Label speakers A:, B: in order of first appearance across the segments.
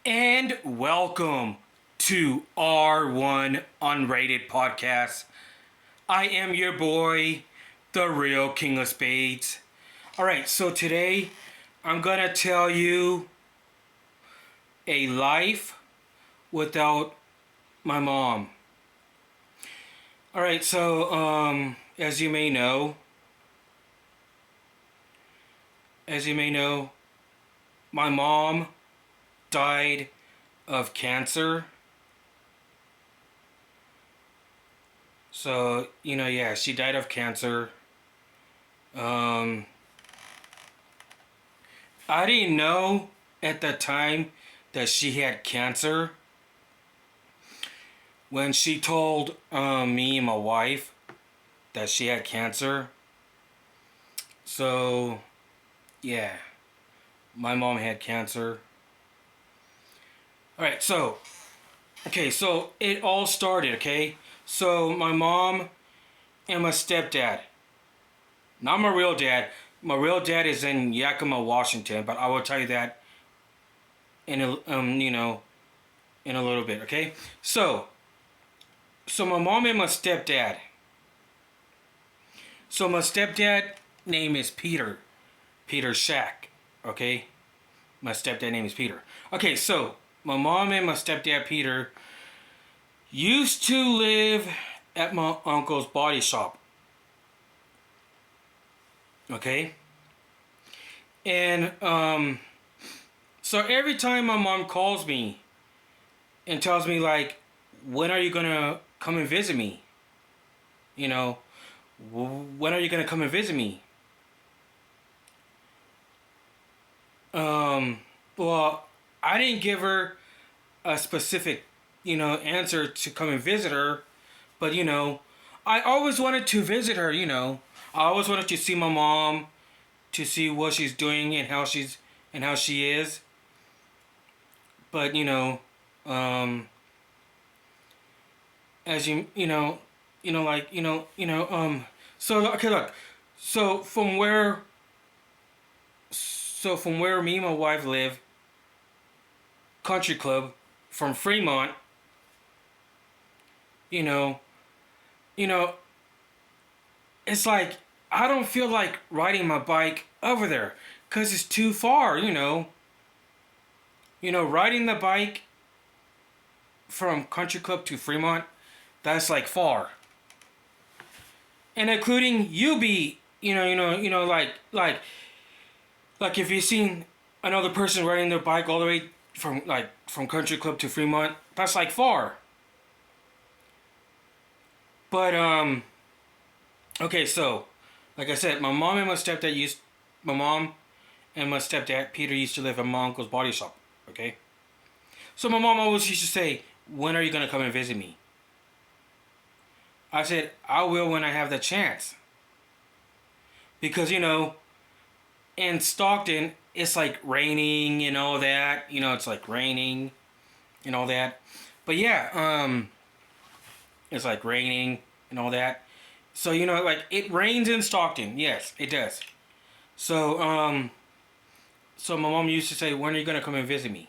A: And welcome to R1 Unrated Podcast. I am your boy, the real King of Spades. Alright, so today I'm gonna tell you a life without my mom. Alright, so as you may know, my mom died of cancer. So, yeah, she died of cancer. Um, I didn't know at the time that she had cancer. When she told me and my wife that she had cancer. So, yeah, my mom had cancer. Alright, so it all started, okay? So, my mom and my stepdad. Not my real dad. My real dad is in Yakima, Washington, but I will tell you that in in a little bit, okay? So my mom and my stepdad. So my stepdad name is Peter. Peter Shack, okay? My stepdad name is Peter. Okay, so my mom and my stepdad Peter used to live at my uncle's body shop. Okay? And so every time my mom calls me and tells me like, when are you gonna come and visit me? You know, when are you gonna come and visit me? Well, I didn't give her a specific, answer to come and visit her, but I always wanted to visit her. I always wanted to see my mom, to see what she's doing and how she is. But as so okay, look, so from where, me and my wife live, country club, from Fremont, you know, you know, it's like I don't feel like riding my bike over there because it's too far. Riding the bike from country club to Fremont, that's like far, and including UB, like if you've seen another person riding their bike all the way from country club to Fremont, that's like far. But okay, so like I said, my mom and my stepdad Peter used to live at my uncle's body shop. Okay, so my mom always used to say, "When are you gonna come and visit me?" I said, "I will when I have the chance." Because in Stockton, it's like raining and all that. It's like raining and all that. But yeah, it's like raining and all that. So like it rains in Stockton. Yes, it does. So so my mom used to say, "When are you gonna come and visit me?"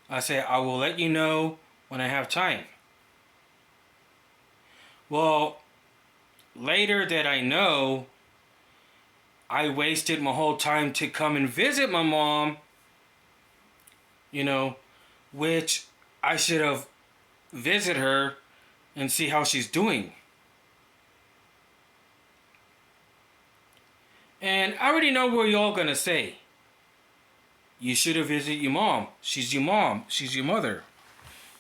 A: I said, "I will let you know when I have time." Well, later that I know, I wasted my whole time to come and visit my mom, which I should have visit her and see how she's doing. And I already know what y'all gonna say. You should have visited your mom. She's your mom. She's your mother.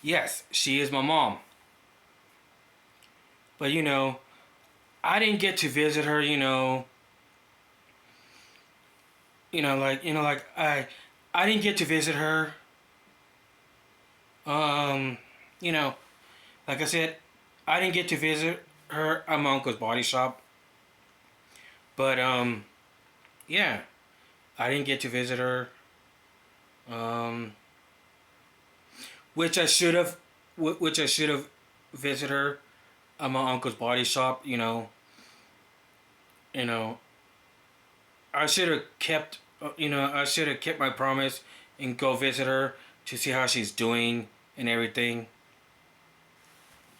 A: Yes, she is my mom. But I didn't get to visit her. I didn't get to visit her. Um, you know, like I said, I didn't get to visit her at my uncle's body shop. But yeah, I didn't get to visit her. Um, which I should have, which I should have visited her at my uncle's body shop. You know, I should have kept, I should have kept my promise and go visit her to see how she's doing and everything.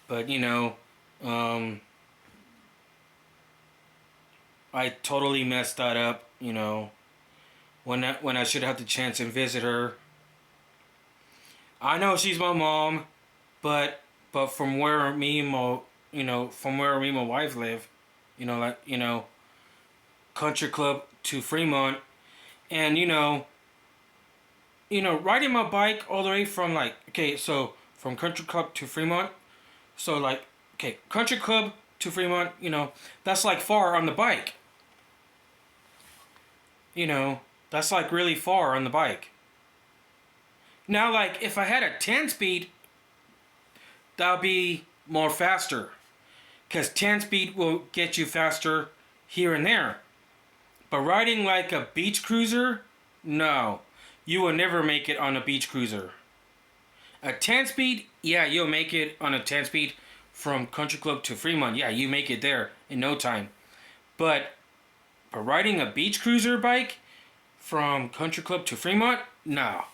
A: But um, I totally messed that up. When I should have the chance and visit her. I know she's my mom, but from where me and my from where me and my wife live, like country club to Fremont, and riding my bike all the way from like okay, so from country club to Fremont, so like okay, country club to Fremont, that's like far on the bike, you know, that's like really far on the bike. Now, like if I had a 10 speed, that'll be more faster, because 10 speed will get you faster here and there. But riding like a beach cruiser, no. You will never make it on a beach cruiser. A 10 speed, yeah, you'll make it on a 10 speed from Country Club to Fremont. Yeah, you make it there in no time. But riding a beach cruiser bike from Country Club to Fremont, no.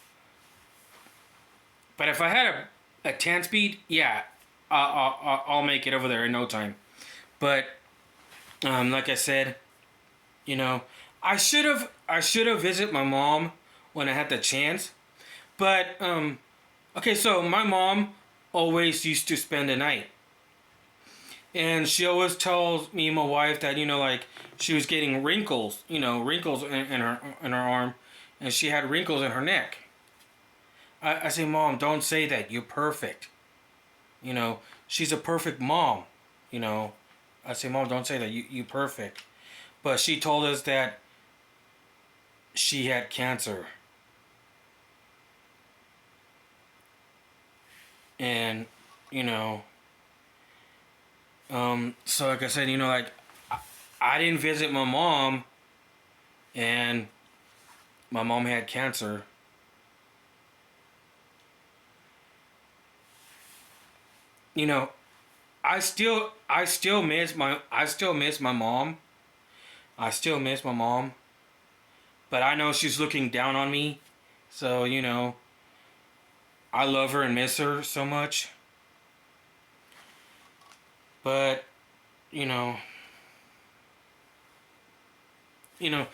A: But if I had a 10 speed, yeah, I'll make it over there in no time. But like I said, you know, I should have visited my mom when I had the chance. But okay, so my mom always used to spend the night, and she always tells me and my wife that like she was getting wrinkles, wrinkles in her arm, and she had wrinkles in her neck. I say, Mom, don't say that. You're perfect. She's a perfect mom. You know, I say, Mom, don't say that. You perfect. But she told us that she had cancer. And, you know, so like I said, like I didn't visit my mom, and my mom had cancer. You know, I still miss my mom. I still miss my mom, but I know she's looking down on me. So, I love her and miss her so much. But, you know, you know,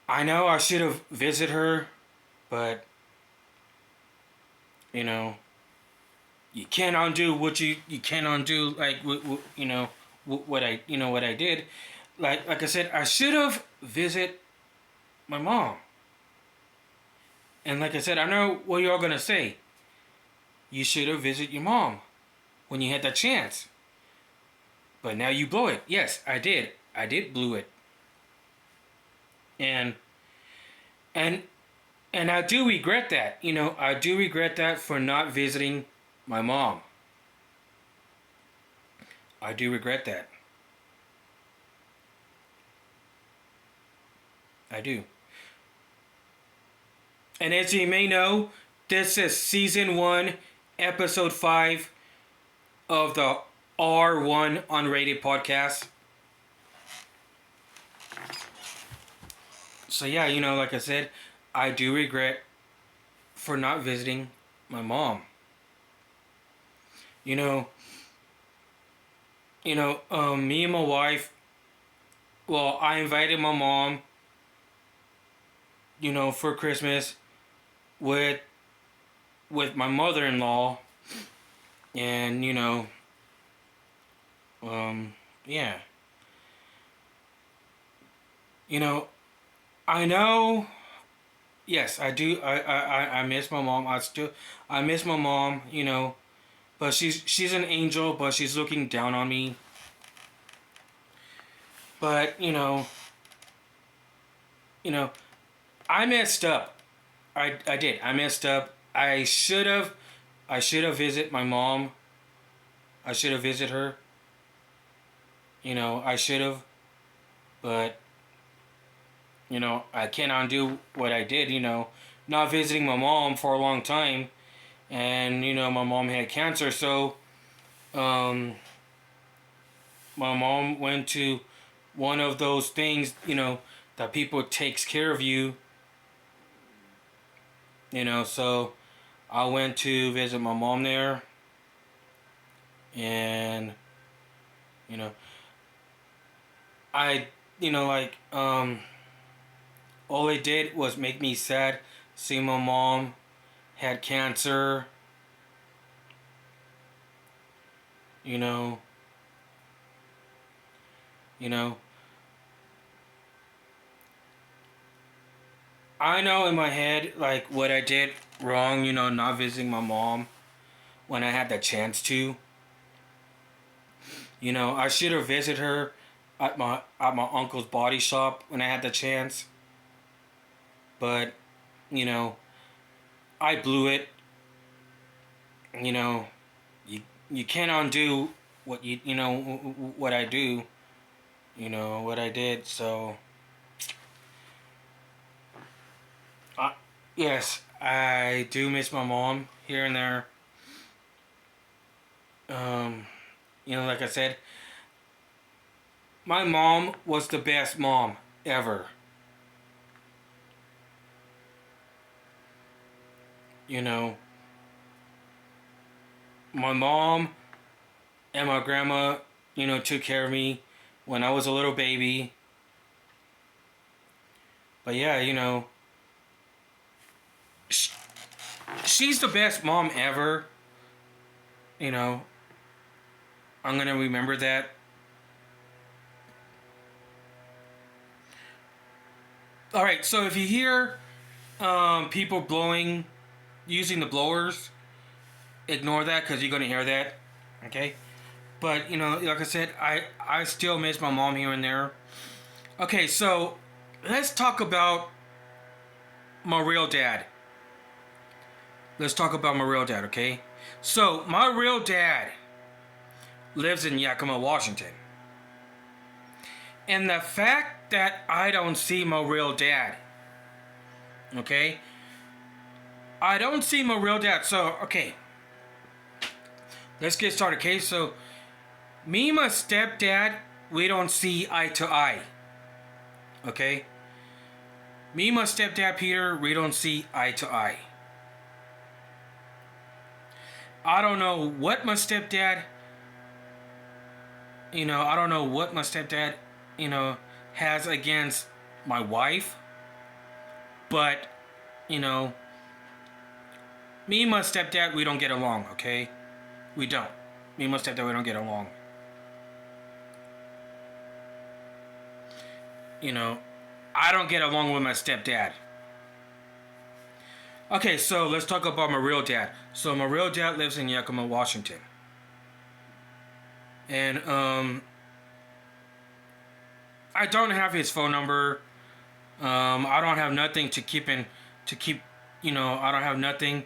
A: I know I should have visited her, but, you know, you can't undo what you can't undo like what I did. Like I said, I should have visited my mom. And like I said, I know what you're all gonna say. You should have visited your mom when you had that chance. But now you blow it. Yes, I did. I did blew it. And and and I do regret that. I do regret that for not visiting my mom. I do regret that. I do. And as you may know, this is season 1, episode 5 of the R1 Unrated podcast. So yeah, like I said, I do regret for not visiting my mom. You know, me and my wife. Well, I invited my mom, for Christmas with my mother-in-law, and yeah, I know. Yes, I do. I miss my mom. I miss my mom. But she's an angel, but she's looking down on me. But you know, I messed up. I did. I messed up. I should have visited my mom. I should have visited her. I should have, but I can't undo what I did. Not visiting my mom for a long time, and my mom had cancer, so um, my mom went to one of those things, that people takes care of you, So I went to visit my mom there, and you know, I, like, all it did was make me sad. Seeing my mom had cancer, you know, you know. I know in my head like what I did wrong, not visiting my mom when I had the chance to. I should have visited her at my uncle's body shop when I had the chance, but you know, I blew it. You know, you you can't undo what what I do. What I did. So, I, yes, I do miss my mom here and there. Um, like I said, my mom was the best mom ever. You know, my mom and my grandma, took care of me when I was a little baby. But yeah, sh- she's the best mom ever. You know, I'm gonna remember that. All right, so if you hear people blowing, using the blowers, ignore that because you're gonna hear that. Okay, but like I said, I still miss my mom here and there. Okay, so let's talk about my real dad. Let's talk about my real dad. Okay, so my real dad lives in Yakima, Washington, and the fact that I don't see my real dad. Okay, I don't see my real dad. So okay, let's get started. Okay, so me and my stepdad, we don't see eye to eye. Okay? Me and my stepdad Peter, we don't see eye to eye. I don't know what my stepdad, I don't know what my stepdad, has against my wife. But, you know, me and my stepdad, we don't get along, okay? We don't. Me and my stepdad, we don't get along. You know, I don't get along with my stepdad. Okay, so let's talk about my real dad. So my real dad lives in Yakima, Washington. And I don't have his phone number. I don't have nothing to keep in to keep, I don't have nothing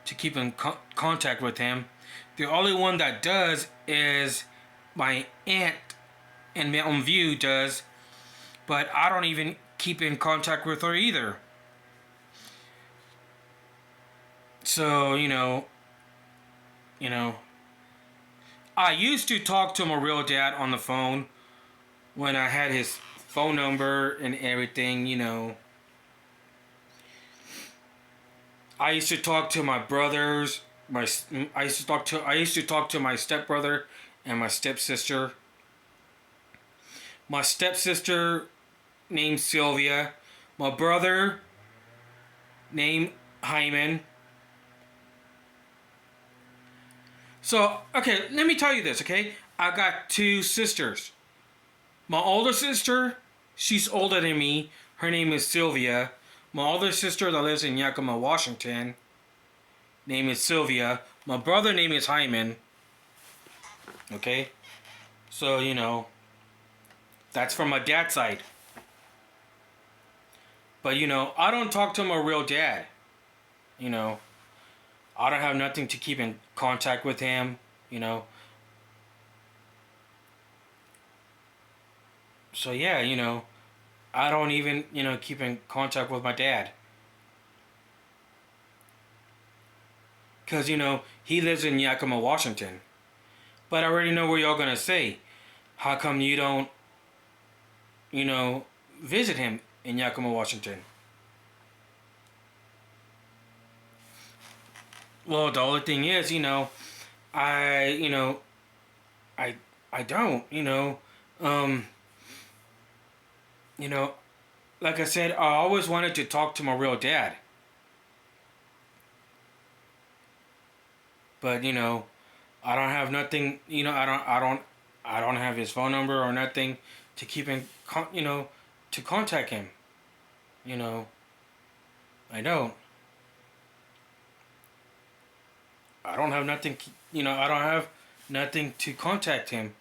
A: to keep in contact with him. The only one that does is my aunt and Mountain View does, but I don't even keep in contact with her either. So, you know, I used to talk to my real dad on the phone when I had his phone number and everything. I used to talk to my brothers. I used to talk to my stepbrother and my stepsister. My stepsister named Sylvia. My brother named Hyman. So, okay, let me tell you this, okay? I got two sisters. My older sister, she's older than me. Her name is Sylvia. My older sister that lives in Yakima, Washington, name is Sylvia. My brother name is Hyman. Okay? So, that's from my dad's side. But, I don't talk to my real dad. You know, I don't have nothing to keep in contact with him, you know. So, yeah, I don't even, keep in contact with my dad. Because, he lives in Yakima, Washington. But I already know what y'all gonna say. How come you don't, you know, visit him in Yakima, Washington? Well, the only thing is, I, you know, I, I don't, um, you know, like I said, I always wanted to talk to my real dad, but I don't have nothing. I don't have his phone number or nothing to keep in, to contact him. You know, I don't. I don't have nothing. I don't have nothing to contact him.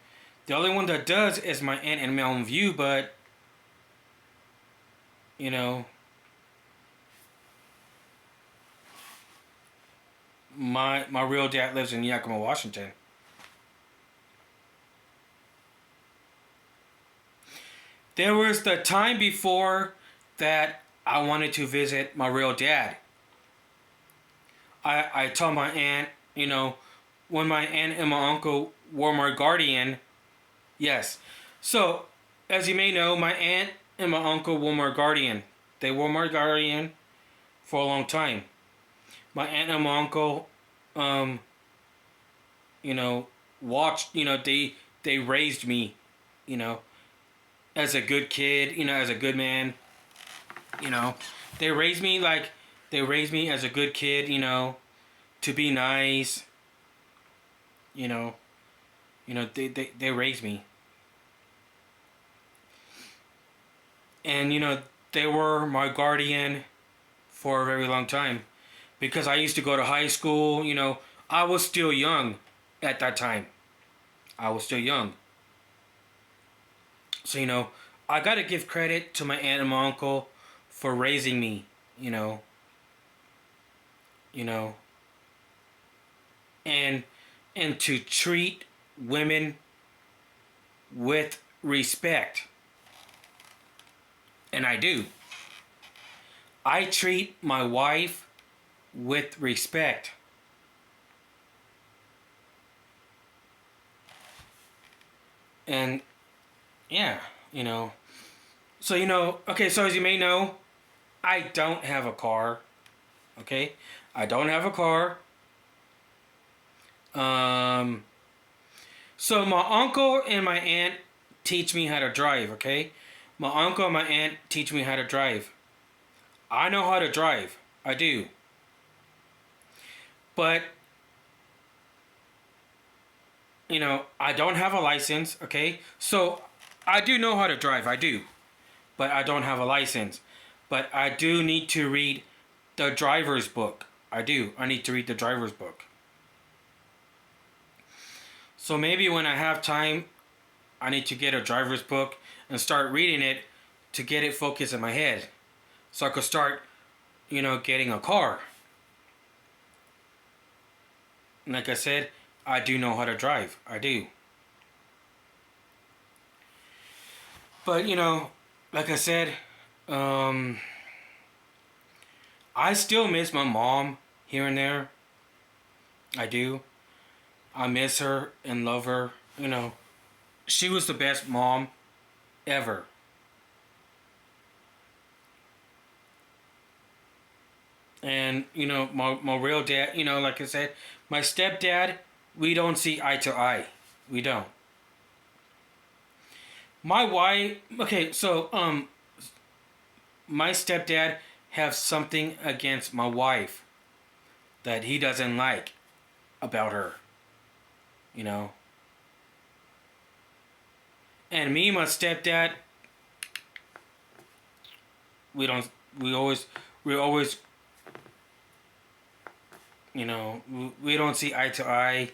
A: The only one that does is my aunt in Mountain View, but you know, my real dad lives in Yakima, Washington. There was the time before that I wanted to visit my real dad. I told my aunt, when my aunt and my uncle were my guardian, yes. So, as you may know, my aunt and my uncle were my guardian. They were my guardian for a long time. My aunt and my uncle, um, you know, watched, they raised me, you know, as a good kid, as a good man, you know. They raised me like, they raised me as a good kid, to be nice, you know, they raised me. And, they were my guardian for a very long time. Because I used to go to high school, I was still young at that time. I was still young. So, I gotta give credit to my aunt and my uncle for raising me, you know, you know, and to treat women with respect. And I do. I treat my wife with respect. And yeah, So, okay, so as you may know, I don't have a car. Okay? I don't have a car. Um, so my uncle and my aunt teach me how to drive, okay? My uncle and my aunt teach me how to drive. I know how to drive. I do. But, I don't have a license, okay? So I do know how to drive. I do. But I don't have a license. But I do need to read the driver's book. I do. I need to read the driver's book. So maybe when I have time, I need to get a driver's book and start reading it to get it focused in my head. So I could start, getting a car. Like I said, I do know how to drive. I do. But, like I said, um, I still miss my mom here and there. I do. I miss her and love her. She was the best mom ever. And, my real dad, like I said, my stepdad, we don't see eye to eye. We don't. My wife, okay, so, my stepdad have something against my wife that he doesn't like about her, you know. And me and my stepdad, we don't, we always, we don't see eye to eye.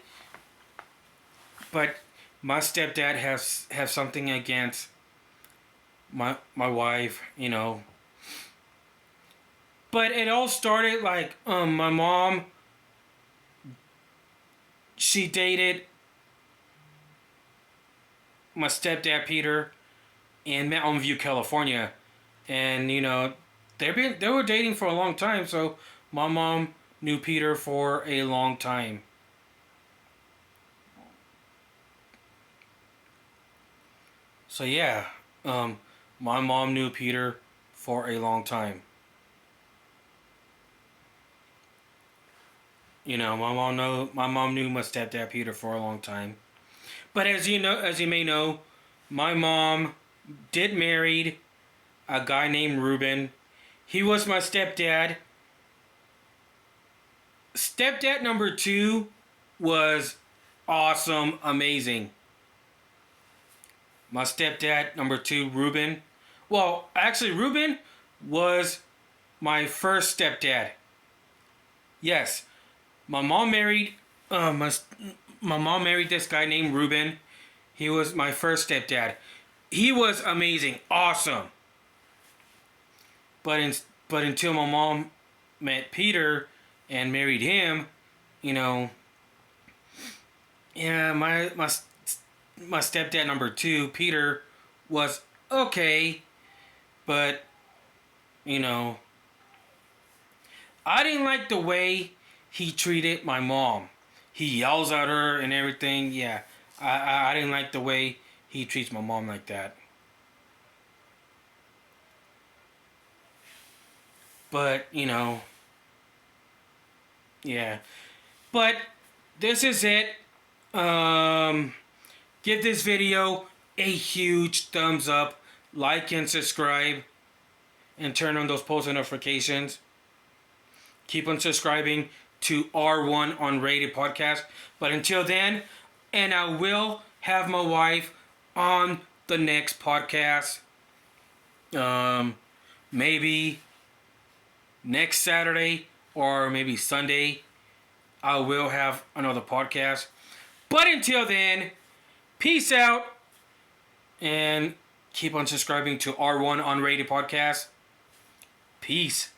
A: But my stepdad has something against my wife, But it all started like my mom. She dated my stepdad Peter in Mountain View, California, and they were dating for a long time. So my mom knew Peter for a long time. So yeah, my mom knew Peter for a long time. My mom knew my stepdad Peter for a long time. But as you may know, my mom did marry a guy named Ruben. He was my stepdad. Stepdad number two was awesome, amazing. My stepdad number two, Ruben. Well, actually, Ruben was my first stepdad. Yes, my mom married uh, my my mom married this guy named Ruben. He was my first stepdad. He was amazing, awesome. But in, but until my mom met Peter and married him, you know, yeah, my stepdad number two, Peter, was okay, but you know, I didn't like the way he treated my mom. He yells at her and everything. Yeah, I didn't like the way he treats my mom like that. But yeah. But this is it. Um, Give this video a huge thumbs up, like and subscribe, and turn on those post notifications. Keep on subscribing to R1 Unrated podcast. But until then, and I will have my wife on the next podcast. Um, Maybe next Saturday or maybe Sunday, I will have another podcast. But until then, peace out and keep on subscribing to R1 Unrated podcast. Peace.